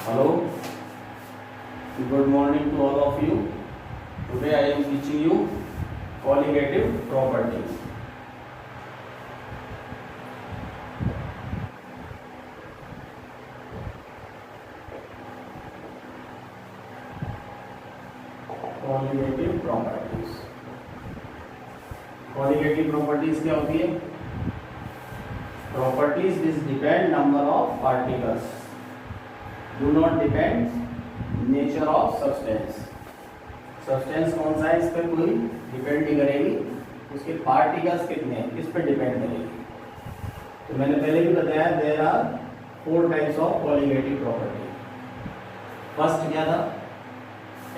Hello, good morning to all of you. Today I am teaching you colligative properties. Colligative properties. Colligative properties क्या होती है? Properties which depend number of particles. Do not depend nature of substance. Substance कौन सा है, इस पर कोई depend नहीं करेगी, उसके पार्टिकल्स कितने हैं इस पर डिपेंड करेगी। तो मैंने पहले भी बताया there are 4 types of colligative property. First क्या था,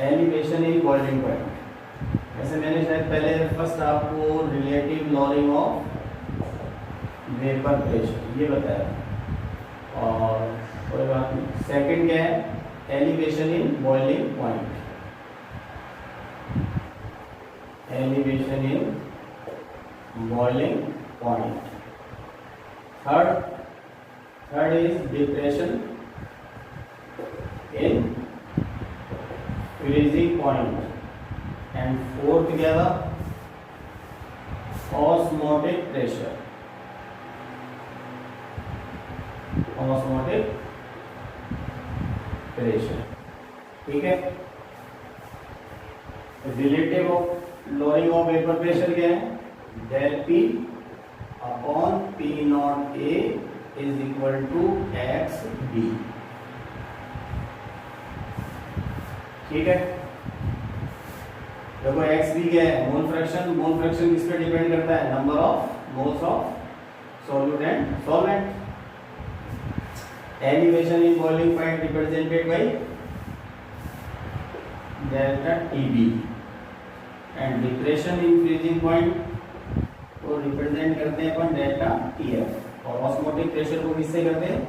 एलिवेशन इन बॉइलिंग पॉइंट। ऐसे मैंने शायद पहले फर्स्ट आपको relative lowering of vapour pressure ये बताया, और कोई बात नहीं। सेकंड क्या है, elevation in boiling point. Elevation in boiling point. Third is depression in freezing point. And fourth क्या था, ऑस्मोटिक प्रेशर। ऑस्मोटिक प्रेशर, ठीक है। Relative of lowering of vapour pressure क्या है, del P upon P not A is equal to X B, ठीक है। देखो x B क्या है, मोल फ्रैक्शन। मोल फ्रैक्शन किस पे डिपेंड करता है, number of moles of solute and solvent. Elevation in boiling point represented by delta TB and depression in freezing point को रिप्रेजेंट करते हैं अपन डेल्टा टीएफ, और ऑस्मोटिक प्रेशर को किससे करते हैं,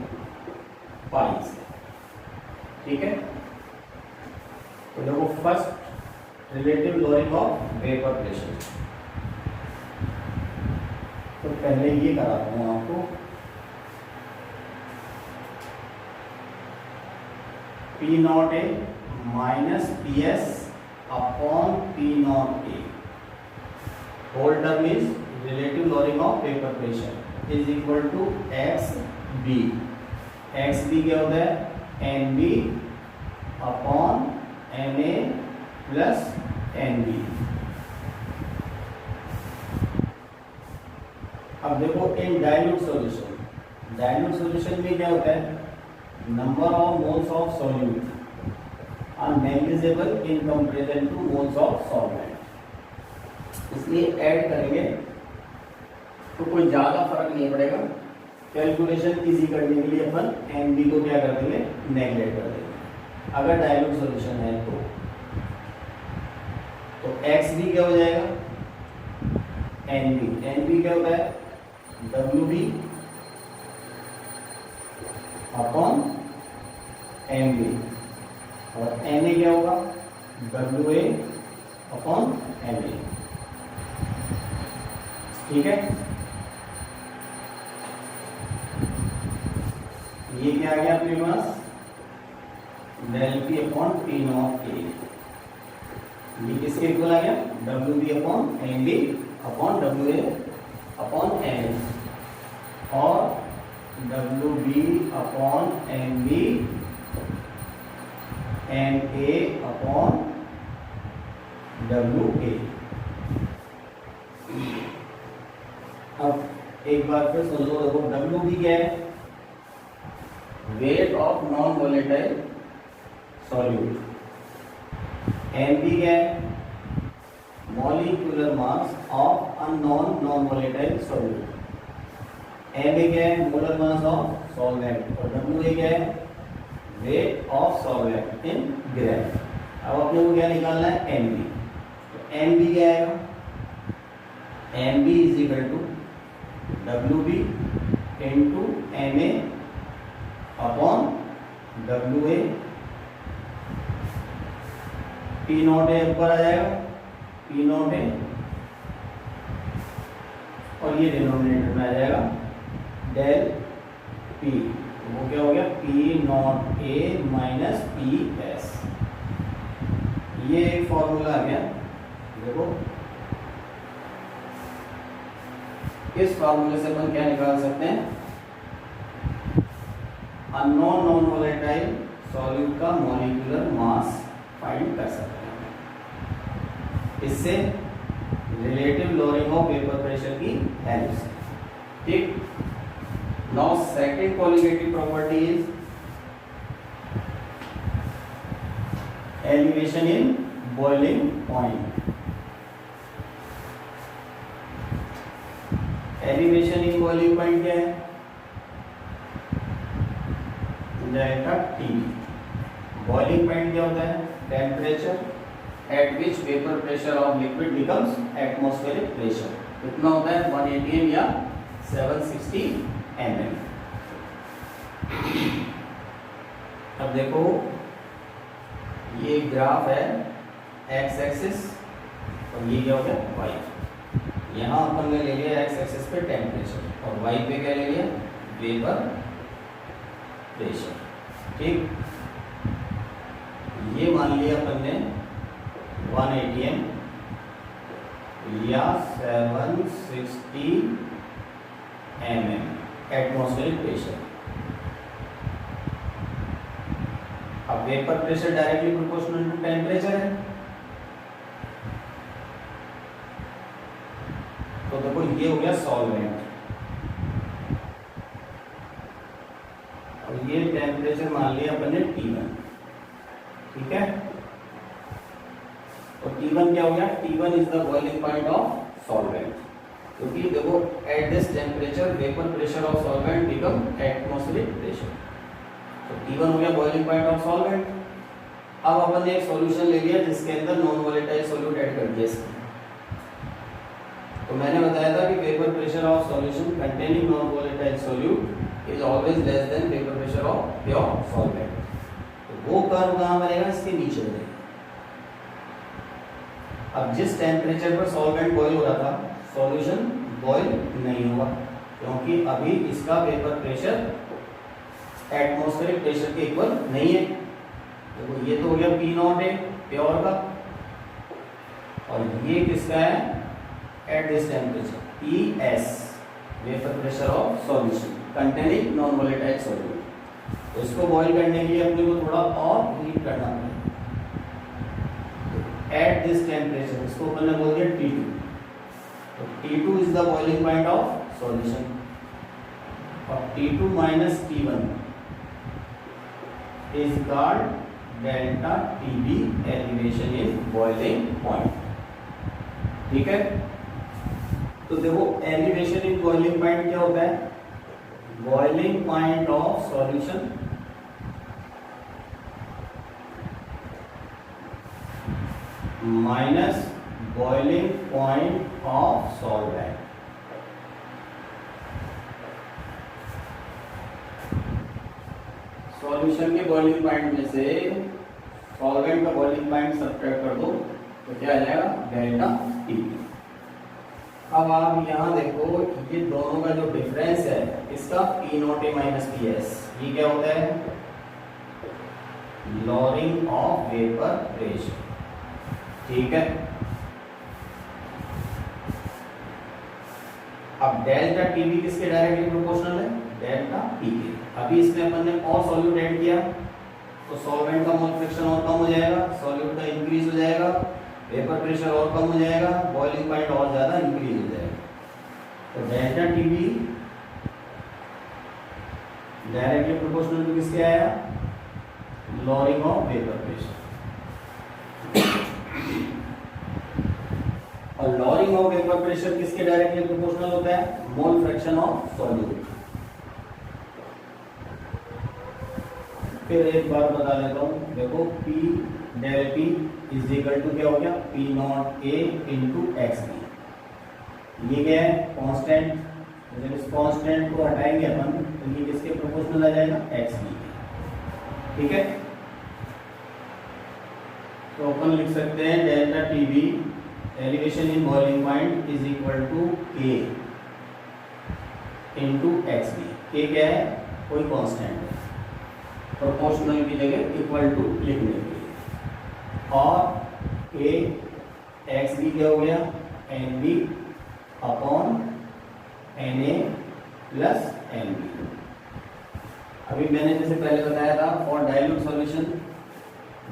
पाई से, ठीक है। तो देखो first relative lowering of vapour pressure, तो पहले ये कराता हूं आपको। P not A minus P S upon P not A whole term is relative lowering of vapour pressure is equal to X B. X B क्या होता है, N B upon N A plus N B. अब देखो in dilute solution, dilute solution में क्या होता है, number of moles of solute are negligible in comparison to moles of solvent. इसलिए ऐड करेंगे तो कोई ज्यादा फर्क नहीं पड़ेगा। कैलकुलेशन इजी करने के लिए अपन एन बी को क्या कर देंगे, नेग्लेक्ट कर देंगे अगर डाइल्यूट सॉल्यूशन है तो एक्स बी क्या हो जाएगा, एन बी। एन बी क्या होता है, W B upon M B, और एन ए क्या होगा, W A upon M A, ठीक है। ये क्या आ गया अपने पास, del P upon P not A. ये किसके इक्वल आ गया, W B upon M B upon W A upon M A, और W B upon M B N A upon W A. अब एक बार फिर सुन लो, देखो डब्ल्यू बी क्या है, weight of non volatile solute. N B क्या है, molecular mass of unknown non volatile solute. M A क्या है, मोलर मास ऑफ सॉल्वेंट, और डब्ल्यू ए क्या है, weight of solvent in gram. अब अपने को क्या निकालना है, एन बी। तो एन बी क्या आएगा, N B is equal to W B into M A upon W A. P not A ऊपर आ जाएगा, पी नॉट ए, और ये डिनोमिनेटर में आ जाएगा डेल पी तो वो क्या हो गया P not A minus P S. ये एक फॉर्मूला आ गया। देखो इस फॉर्मूले से अपन क्या निकाल सकते हैं, अननोन नॉन वोलेटाइल सॉल्यूट का मॉलिक्यूलर मास फाइंड कर सकते हैं इससे relative lowering of vapour pressure की हेल्प से। ठीक, now second colligative property is elevation in boiling point. Elevation in boiling point क्या है, जाएगा टी। बॉइलिंग पॉइंट क्या होता है, temperature at which vapour pressure of liquid becomes atmospheric pressure. कितना होता है 180 या 760 mm। अब देखो ये ग्राफ है एक्स एक्सिस और ये क्या हो गया वाई। यहाँ अपन ने ले लिया एक्स एक्सिस पे टेम्परेचर और वाई पे क्या ले लिया वेपर प्रेशर। ठीक, ये मान लिया अपन ने 180 या 760 mm एटमॉस्फेरिक प्रेशर। अब vapour pressure directly proportional to temperature है, तो देखो ये हो गया सॉल्वेंट और ये टेम्परेचर मान लिया अपन ने T1। ठीक है, तो T1 क्या हो गया, T1 is the boiling point of solvent. क्योंकि देखो at this temperature vapour pressure of solvent become atmospheric pressure, तो T1 हो गया बॉइलिंग पॉइंट ऑफ सॉल्वेंट। अब अपन ने एक सॉल्यूशन ले लिया जिसके अंदर नॉन वोलेटाइल सॉल्यूट ऐड कर दिया इसमें। तो मैंने बताया था कि vapour pressure of solution containing non volatile solute is always less than vapour pressure of pure solvent. तो वो कर्व कहाँ बनेगा, इसके नीचे बनेगा। अब जिस टेम्परेचर पर सॉल्वेंट बॉयल हो रहा था सॉल्यूशन बॉयल नहीं हुआ, क्योंकि अभी इसका वेपर प्रेशर एटमॉस्फेरिक प्रेशर के इक्वल नहीं है। देखो ये तो हो गया पी नॉट ए प्योर का, और ये किसका है at this temperature P S vapour pressure of solution containing non volatile solute. तो इसको बॉयल करने के लिए अपने को थोड़ा और हीट करना पड़ेगा। एट दिस टेम्परेचर इसको अपन ने बोल दिया T2। तो T2 is the boiling point of solution और T2 minus T1 is called delta TB elevation in boiling point। ठीक है, तो देखो एलिवेशन इन बॉइलिंग पॉइंट क्या होता है, boiling point of solution minus boiling point of solvent. Solution के boiling point में से सॉल्वेंट का बॉइलिंग पॉइंट सब्ट्रैक्ट कर दो तो क्या आ जाएगा डेल्टा टी। अब आप यहाँ देखो ये दोनों का जो डिफरेंस है इसका P not A minus P S, ये क्या होता है लॉरिंग ऑफ वेपर प्रेशर। ठीक है, अब डेल्टा टीबी किसके डायरेक्टली प्रोपोर्शनल है, डेल्टा टी के। अभी इसमें अपन ने और सॉल्यूट ऐड किया तो सॉल्वेंट का मोल फ्रैक्शन और कम हो जाएगा, सॉल्यूट का इंक्रीज हो जाएगा, वेपर प्रेशर और कम हो जाएगा, बॉइलिंग पॉइंट और ज्यादा इंक्रीज हो जाएगा। तो delta T B directly proportional to किसके आया, लॉरिंग ऑफ वेपर प्रेशर। और लॉरिंग ऑफ वेपर प्रेशर किसके डायरेक्टली प्रोपोर्शनल होता है, मोल फ्रैक्शन ऑफ सॉल्यूट। फिर एक बार बता देता हूँ, देखो P del P is equal to क्या हो गया P naught A into X B. ये क्या है कांस्टेंट, जब इस कांस्टेंट को हटाएंगे अपन तो ये किसके प्रोपोर्शनल आ जाएगा, एक्स बी। ठीक है, तो अपन लिख सकते हैं delta T B elevation in boiling point is equal to K into X B. K क्या है कोई कांस्टेंट है, प्रोपोर्शनल की जगह इक्वल टू लिखने के लिए। और ए एक्स बी क्या हो गया, N B upon N A plus N B. अभी मैंने जैसे पहले बताया था, for dilute solution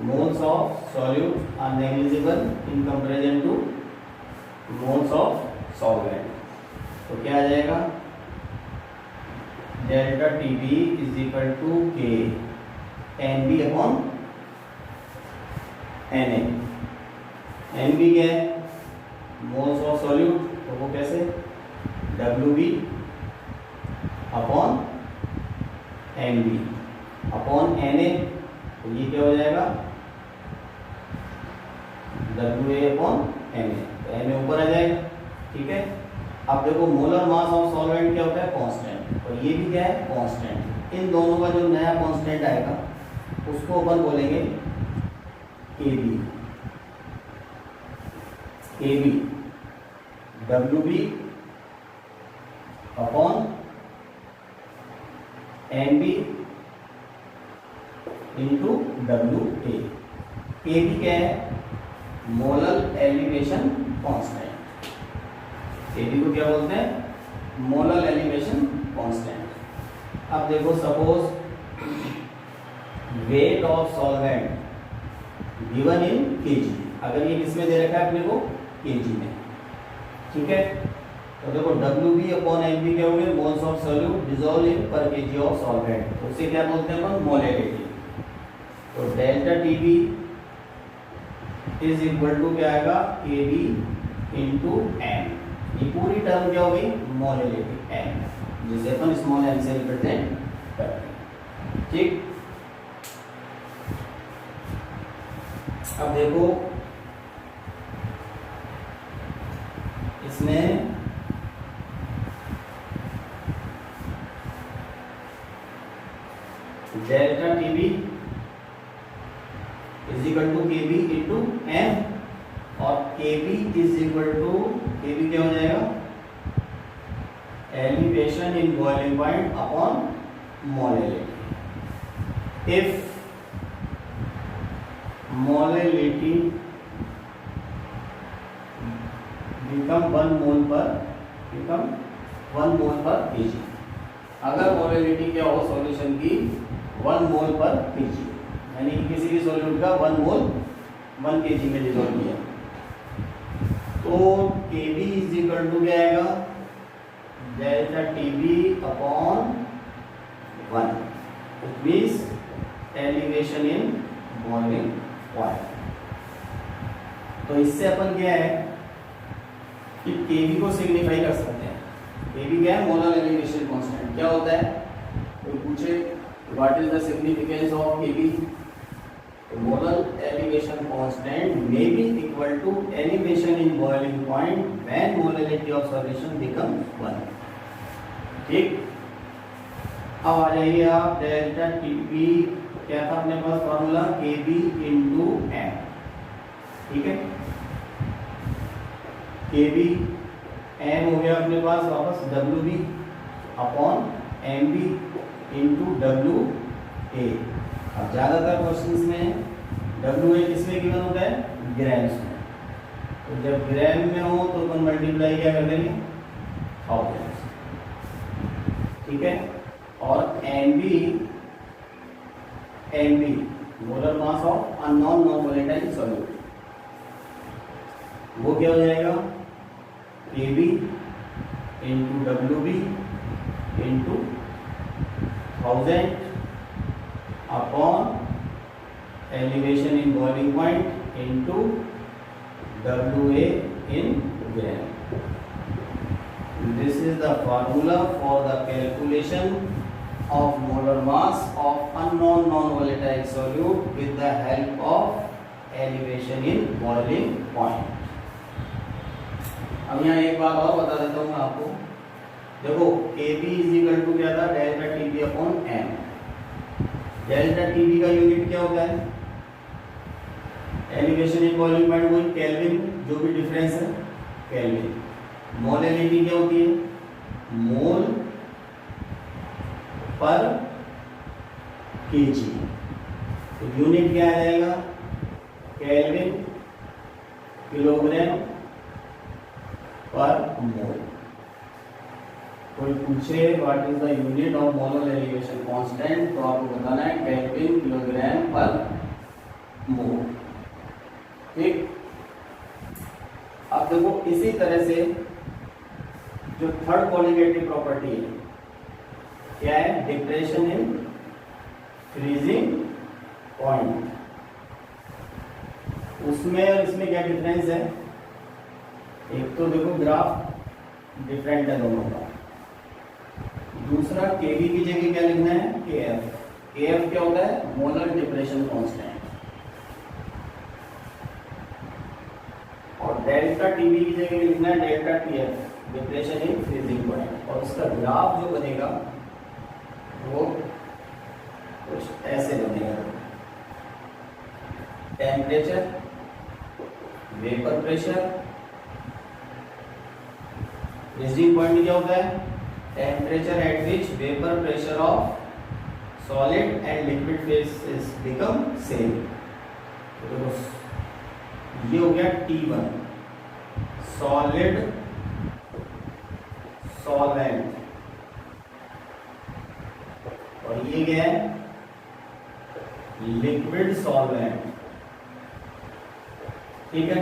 moles of solute are negligible in comparison to moles of solvent. तो क्या आ जाएगा, delta T B is equal to K N B upon N A. N B क्या है, मोल्स ऑफ सॉल्यूट, तो वो कैसे, W B upon N B upon N A. तो ये क्या हो जाएगा, W A upon N A, तो एन ए ऊपर आ जाएगा। ठीक है, अब देखो मोलर मास ऑफ सॉल्वेंट क्या होता है, कांस्टेंट, और ये भी क्या है, कांस्टेंट। इन दोनों का जो नया कांस्टेंट आएगा उसको अपन बोलेंगे A B. A B W B upon N B into W A. A B क्या है, molar elevation constant. A B को क्या बोलते हैं, मोलर एलिवेशन कांस्टेंट। अब देखो suppose weight of solvent given in kg, अगर ये किसमें दे रखा है अपने को, केजी में। ठीक है, तो देखो W B upon N B क्या हो गया, moles of solute dissolve in per kg of solvent, तो उसे क्या बोलते हैं अपन, मोलैरिटी। तो delta T B is equal to क्या आएगा, ए बी इंटू एन। ये पूरी टर्म क्या होगी, मोलैरिटी एन, जिसे अपन स्मॉल एन से रिप्रेजेंट करते हैं। ठीक, अब देखो इसमें delta T B is equal to K B into N, और K B is equal to, K B क्या हो जाएगा, elevation in boiling point upon molarity. If molarity become 1 mole per kg, अगर मोलैरिटी क्या हो सॉल्यूशन की 1 mole per KG, यानी कि किसी भी सॉल्यूट का 1 मोल 1 केजी में डिसॉल्व किया, तो Kb इज इक्वल टू क्या आएगा, delta Tb upon 1, which means elevation in boiling point. तो इससे अपन क्या है कि Kb को सिग्निफाई कर सकते हैं। Kb क्या है, मोलर एलिवेशन कांस्टेंट। क्या होता है, कोई पूछे what is the significance of Kb, molar elevation constant may be equal to elevation in boiling point when molarity of solution becomes 1। ठीक, अब आ जाइए आप, डेल्टा Tb क्या था अपने पास फॉर्मूला, Kb इंटू एम। ठीक है, Kb एम हो गया अपने पास वापस Wb upon Mb into WA। अब ज़्यादातर क्वेश्चंस में WA किसमें गिवन होता है, ग्राम्स में, तो जब ग्राम में हो तो अपन मल्टीप्लाई क्या कर देंगे, 1000। ठीक है, और MB molar mass of unknown non volatile solute, वो क्या हो जाएगा, Kb into WB into 1000 upon elevation in boiling point into WA in gram। This is the formula for the calculation of molar mass of unknown non-volatile solute with the help of elevation in boiling point। अब यहाँ एक बात और बता देता हूँ मैं आपको, देखो Kb इज इक्वल टू क्या था, delta Tb upon m। Delta Tb का यूनिट क्या होता है, एलिवेशन इन बॉइलिंग पॉइंट, वही केल्विन, जो भी डिफरेंस है केल्विन। मोलैरिटी क्या होती है, मोल पर kg। तो यूनिट क्या आ जाएगा, केल्विन किलोग्राम पर मोल। कोई पूछे what is the unit of molar elevation constant, तो आपको बताना है केल्विन किलोग्राम पर मोल। ठीक, अब देखो इसी तरह से जो थर्ड कॉलिगेटिव प्रॉपर्टी है क्या है, डिप्रेशन इन फ्रीजिंग पॉइंट। उसमें और इसमें क्या डिफरेंस है, एक तो देखो ग्राफ डिफरेंट है दोनों का, दूसरा केवी की जगह क्या लिखना है, केएफ। केएफ क्या होता है, मोलर डिप्रेशन कांस्टेंट, और डेल्टा टीवी की जगह लिखना है delta TF, depression in freezing point. और उसका ग्राफ जो बनेगा वो कुछ ऐसे बनेगा, temperature, vapour pressure, freezing point क्या होता है, temperature at which vapour pressure of solid and liquid phases become same. तो देखो ये हो गया T1 सॉलिड सॉल्वेंट, और ये क्या है, लिक्विड सॉल्वेंट। ठीक है,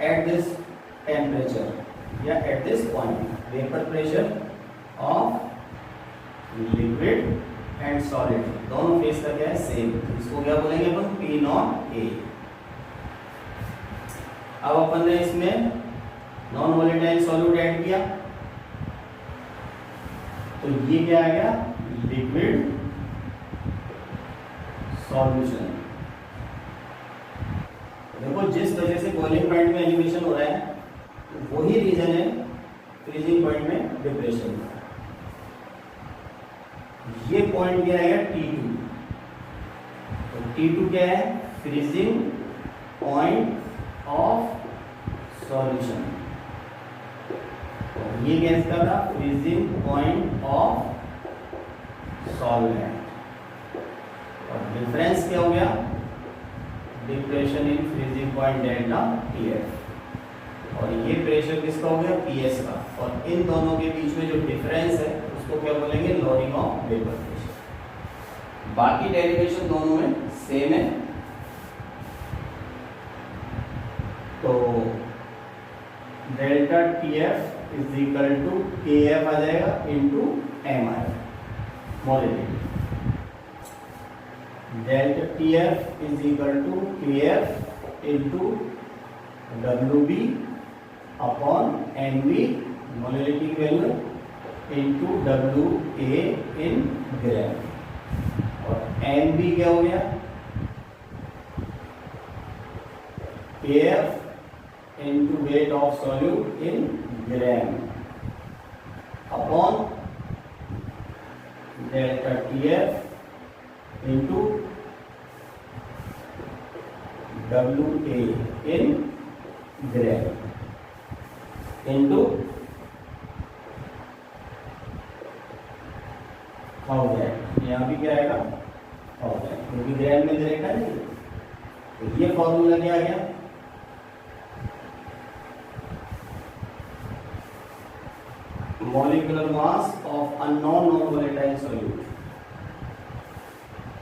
एट दिस टेम्परेचर या at this point vapour pressure of liquid and solid दोनों फेस का क्या है, सेम। इसको क्या बोलेंगे अपन, P0A। अब अपन ने इसमें नॉन वोलेटाइल सॉल्यूट ऐड किया, तो ये क्या आ गया, लिक्विड सॉल्यूशन। देखो जिस वजह से बॉइलिंग पॉइंट में एलिवेशन हो रहा है वही रीजन है फ्रीजिंग पॉइंट में डिप्रेशन। ये पॉइंट क्या आएगा, T2। तो T2 क्या है, फ्रीजिंग पॉइंट ऑफ सॉल्यूशन। ये गैस का था फ्रीजिंग पॉइंट ऑफ सॉल्वेंट, और डिफरेंस क्या हो गया, depression in freezing point delta TF, और ये प्रेशर किसका हो गया, पीएस का। और इन दोनों के बीच में जो डिफरेंस है उसको क्या बोलेंगे, लोडिंग ऑफ वेपर प्रेशर। बाकी डेरिवेशन दोनों में सेम है। तो delta TF is equal to KF आ जाएगा इंटू एम आएगा molality. Delta TF is equal to KF into W B upon N B molality की value into W A in gram, और एन बी क्या हो गया, KF into weight of solute in gram upon delta TF into WA in gram into 1000। यहाँ भी क्या आएगा 1000, क्योंकि ग्राम में दे रखा है। तो ये फॉर्मूला क्या आ गया, molecular mass of unknown non-volatile solute।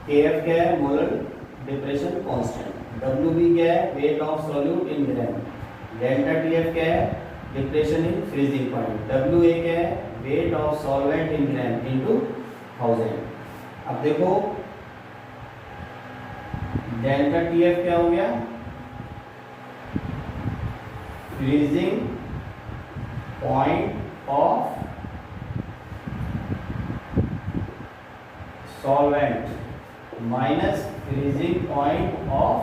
Kf क्या है, molar depression constant। Wb क्या है, weight of solute in gram। delta Tf क्या है, depression in freezing point। Wa क्या है, weight of solvent in gram into 1000। अब देखो delta Tf क्या हो गया, freezing point of solvent minus freezing point of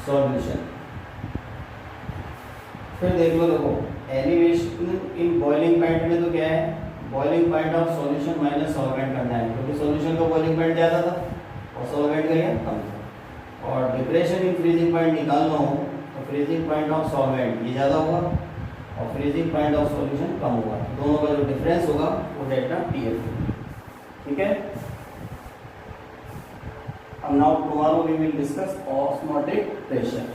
solution। फिर देख लो, देखो एलिवेशन इन बॉइलिंग पॉइंट में तो क्या है, boiling point of solution minus solvent करना है, क्योंकि सॉल्यूशन का बॉइलिंग पॉइंट ज्यादा था और सॉल्वेंट का क्या कम था। और डिप्रेशन इन फ्रीजिंग पॉइंट निकालना हो तो फ्रीजिंग पॉइंट ऑफ सॉल्वेंट ये ज्यादा होगा और फ्रीजिंग पॉइंट ऑफ सॉल्यूशन कम होगा। दोनों का जो डिफरेंस होगा वो डेल्टा टीएफ। ठीक है। And now tomorrow we will discuss osmotic pressure.